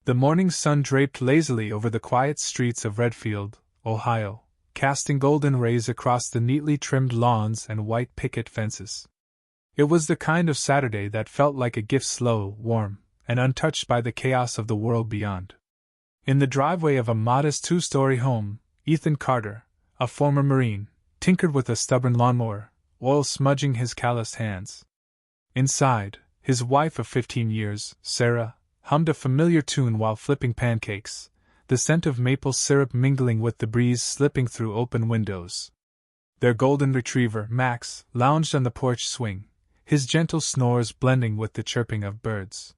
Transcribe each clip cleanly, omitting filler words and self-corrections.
The morning sun draped lazily over the quiet streets of Redfield, Ohio, casting golden rays across the neatly trimmed lawns and white picket fences. It was the kind of Saturday that felt like a gift, slow, warm, and untouched by the chaos of the world beyond. In the driveway of a modest two-story home, Ethan Carter, a former Marine, tinkered with a stubborn lawnmower, oil smudging his calloused hands. Inside, his wife of 15 years, Sarah, hummed a familiar tune while flipping pancakes, the scent of maple syrup mingling with the breeze slipping through open windows. Their golden retriever, Max, lounged on the porch swing, his gentle snores blending with the chirping of birds.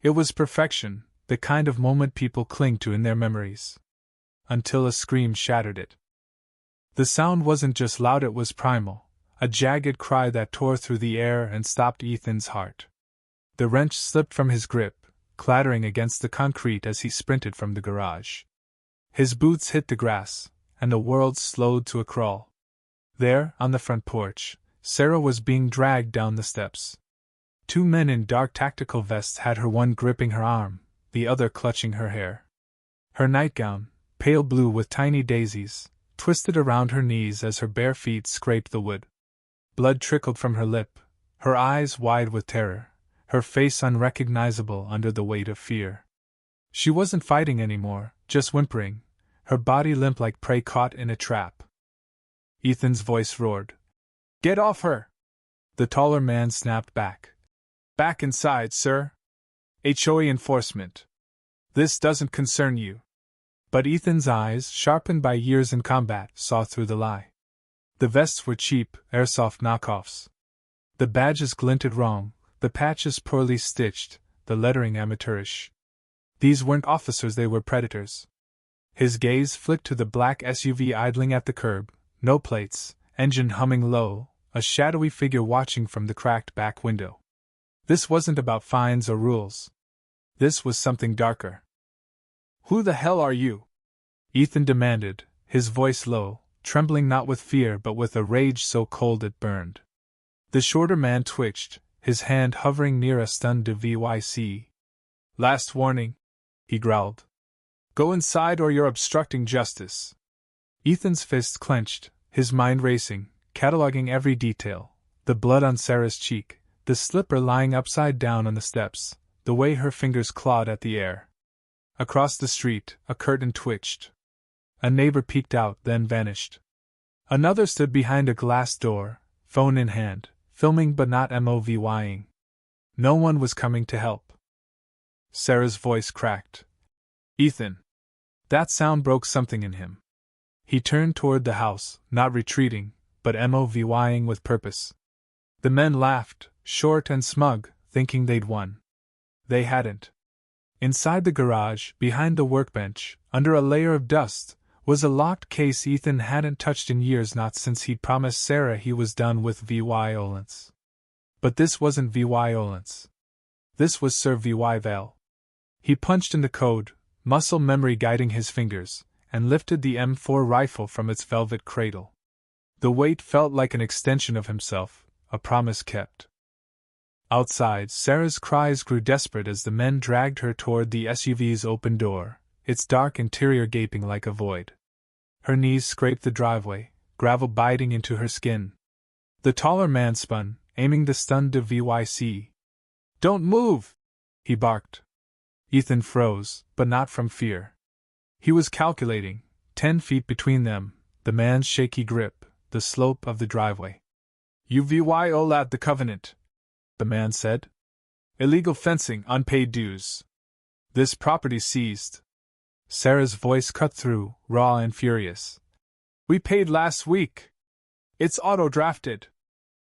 It was perfection, the kind of moment people cling to in their memories. Until a scream shattered it. The sound wasn't just loud, it was primal, a jagged cry that tore through the air and stopped Ethan's heart. The wrench slipped from his grip, clattering against the concrete as he sprinted from the garage. His boots hit the grass, and the world slowed to a crawl. There, on the front porch, Sarah was being dragged down the steps. Two men in dark tactical vests had her, one gripping her arm, the other clutching her hair. Her nightgown, pale blue with tiny daisies, twisted around her knees as her bare feet scraped the wood. Blood trickled from her lip, her eyes wide with terror, her face unrecognizable under the weight of fear. She wasn't fighting anymore, just whimpering, her body limp like prey caught in a trap. Ethan's voice roared. "Get off her!" The taller man snapped back. "Back inside, sir. HOA enforcement. This doesn't concern you." But Ethan's eyes, sharpened by years in combat, saw through the lie. The vests were cheap, airsoft knockoffs. The badges glinted wrong, the patches poorly stitched, the lettering amateurish. These weren't officers, they were predators. His gaze flicked to the black SUV idling at the curb, no plates, engine humming low, a shadowy figure watching from the cracked back window. This wasn't about fines or rules. This was something darker. "Who the hell are you?" Ethan demanded, his voice low, trembling not with fear but with a rage so cold it burned. The shorter man twitched, his hand hovering near a stunned DVYC. "Last warning," he growled. "Go inside or you're obstructing justice." Ethan's fist clenched, his mind racing, cataloging every detail, the blood on Sarah's cheek, the slipper lying upside down on the steps, the way her fingers clawed at the air. Across the street, a curtain twitched. A neighbor peeked out, then vanished. Another stood behind a glass door, phone in hand, filming but not moving. No one was coming to help. Sarah's voice cracked. "Ethan." That sound broke something in him. He turned toward the house, not retreating, but moving with purpose. The men laughed, short and smug, thinking they'd won. They hadn't. Inside the garage, behind the workbench, under a layer of dust, was a locked case Ethan hadn't touched in years, not since he'd promised Sarah he was done with violence. But this wasn't violence. This was survival. He punched in the code, muscle memory guiding his fingers, and lifted the M4 rifle from its velvet cradle. The weight felt like an extension of himself, a promise kept. Outside, Sarah's cries grew desperate as the men dragged her toward the SUV's open door, its dark interior gaping like a void. Her knees scraped the driveway, gravel biting into her skin. The taller man spun, aiming the stunned DVYC. "Don't move!" he barked. Ethan froze, but not from fear. He was calculating, 10 feet between them, the man's shaky grip, the slope of the driveway. "You violate the covenant," the man said. "Illegal fencing, unpaid dues. This property seized." Sarah's voice cut through, raw and furious. "We paid last week. It's auto-drafted."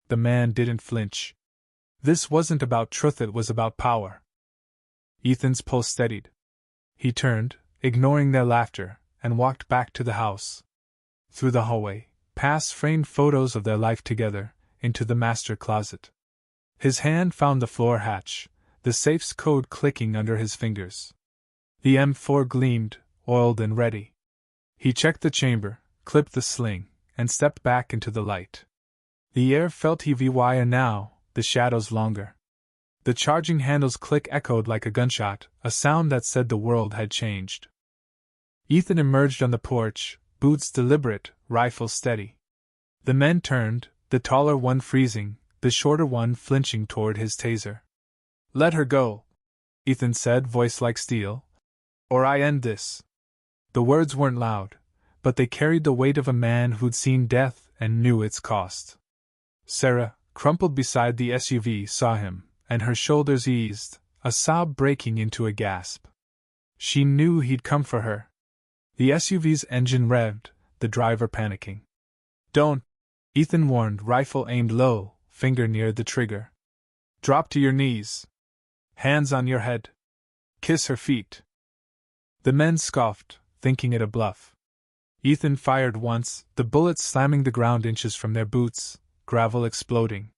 The man didn't flinch. This wasn't about truth, it was about power. Ethan's pulse steadied. He turned, ignoring their laughter, and walked back to the house. Through the hallway, past framed photos of their life together, into the master closet. His hand found the floor hatch, the safe's code clicking under his fingers. The M4 gleamed, oiled and ready. He checked the chamber, clipped the sling, and stepped back into the light. The air felt heavy now, the shadows longer. The charging handle's click echoed like a gunshot, a sound that said the world had changed. Ethan emerged on the porch, boots deliberate, rifle steady. The men turned, the taller one freezing, the shorter one flinching toward his taser. "Let her go," Ethan said, voice like steel, "or I end this." The words weren't loud, but they carried the weight of a man who'd seen death and knew its cost. Sarah, crumpled beside the SUV, saw him, and her shoulders eased, a sob breaking into a gasp. She knew he'd come for her. The SUV's engine revved, the driver panicking. "Don't," Ethan warned, rifle aimed low, finger near the trigger. "Drop to your knees. Hands on your head. Kiss her feet." The men scoffed, thinking it a bluff. Ethan fired once, the bullets slamming the ground inches from their boots, gravel exploding.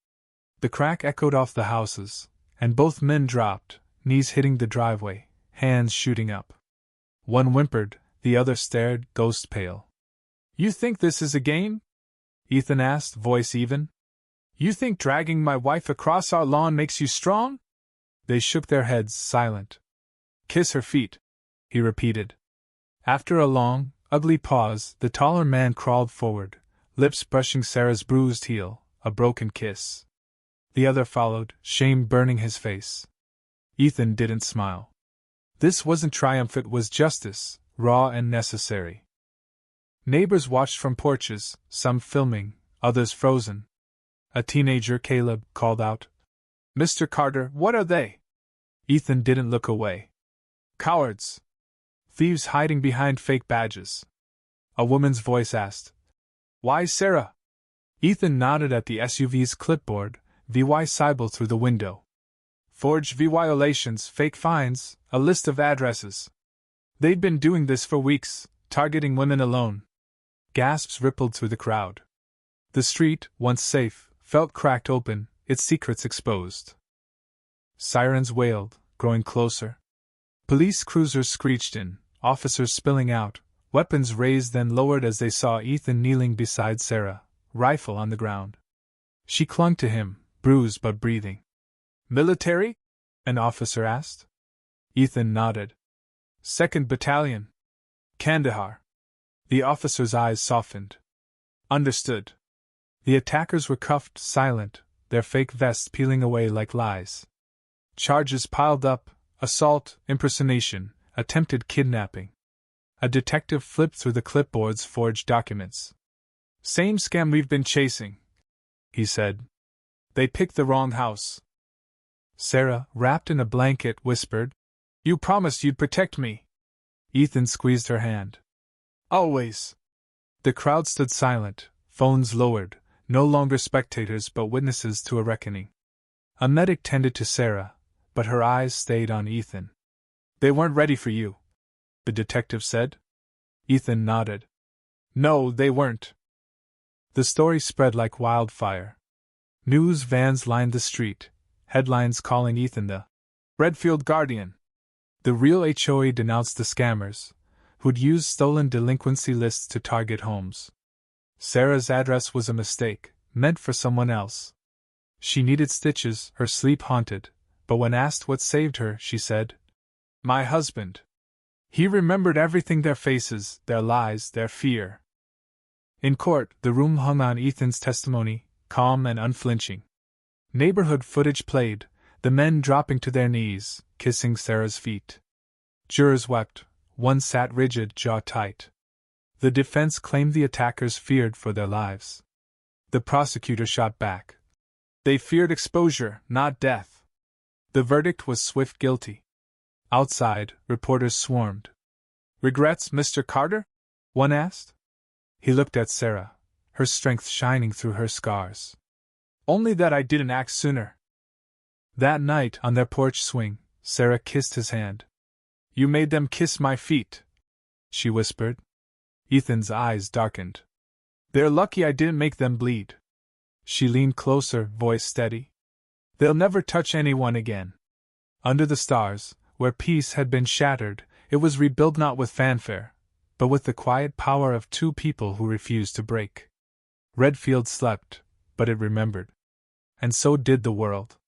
The crack echoed off the houses, and both men dropped, knees hitting the driveway, hands shooting up. One whimpered, the other stared, ghost pale. "You think this is a game?" Ethan asked, voice even. "You think dragging my wife across our lawn makes you strong?" They shook their heads, silent. "Kiss her feet," he repeated. After a long, ugly pause, the taller man crawled forward, lips brushing Sarah's bruised heel, a broken kiss. The other followed, shame burning his face. Ethan didn't smile. This wasn't triumph, it was justice, raw and necessary. Neighbors watched from porches, some filming, others frozen. A teenager, Caleb, called out, "Mr. Carter, what are they?" Ethan didn't look away. "Cowards. Thieves hiding behind fake badges." A woman's voice asked, "Why, Sarah?" Ethan nodded at the SUV's clipboard, VY Seibel through the window. "Forged violations, fake fines, a list of addresses. They'd been doing this for weeks, targeting women alone." Gasps rippled through the crowd. The street, once safe, felt cracked open, its secrets exposed. Sirens wailed, growing closer. Police cruisers screeched in, officers spilling out, weapons raised then lowered as they saw Ethan kneeling beside Sarah, rifle on the ground. She clung to him, bruised but breathing. "Military?" an officer asked. Ethan nodded. "2nd Battalion. Kandahar." The officer's eyes softened. "Understood." The attackers were cuffed, silent, their fake vests peeling away like lies. Charges piled up: assault, impersonation, attempted kidnapping. A detective flipped through the clipboard's forged documents. "Same scam we've been chasing," he said. "They picked the wrong house." Sarah, wrapped in a blanket, whispered, "You promised you'd protect me." Ethan squeezed her hand. "Always." The crowd stood silent, phones lowered, no longer spectators but witnesses to a reckoning. A medic tended to Sarah, but her eyes stayed on Ethan. "They weren't ready for you," the detective said. Ethan nodded. "No, they weren't." The story spread like wildfire. News vans lined the street, headlines calling Ethan the Redfield Guardian. The real HOA denounced the scammers, who'd used stolen delinquency lists to target homes. Sarah's address was a mistake, meant for someone else. She needed stitches, her sleep haunted, but when asked what saved her, she said, "My husband." He remembered everything: their faces, their lies, their fear. In court, the room hung on Ethan's testimony, calm and unflinching. Neighborhood footage played, the men dropping to their knees, kissing Sarah's feet. Jurors wept, one sat rigid, jaw tight. The defense claimed the attackers feared for their lives. The prosecutor shot back. They feared exposure, not death. The verdict was swift guilty. Outside, reporters swarmed. "Regrets, Mr. Carter?" one asked. He looked at Sarah, her strength shining through her scars. "Only that I didn't act sooner." That night, on their porch swing, Sarah kissed his hand. "You made them kiss my feet," she whispered. Ethan's eyes darkened. "They're lucky I didn't make them bleed." She leaned closer, voice steady. "They'll never touch anyone again." Under the stars, where peace had been shattered, it was rebuilt not with fanfare, but with the quiet power of two people who refused to break. Redfield slept, but it remembered. And so did the world.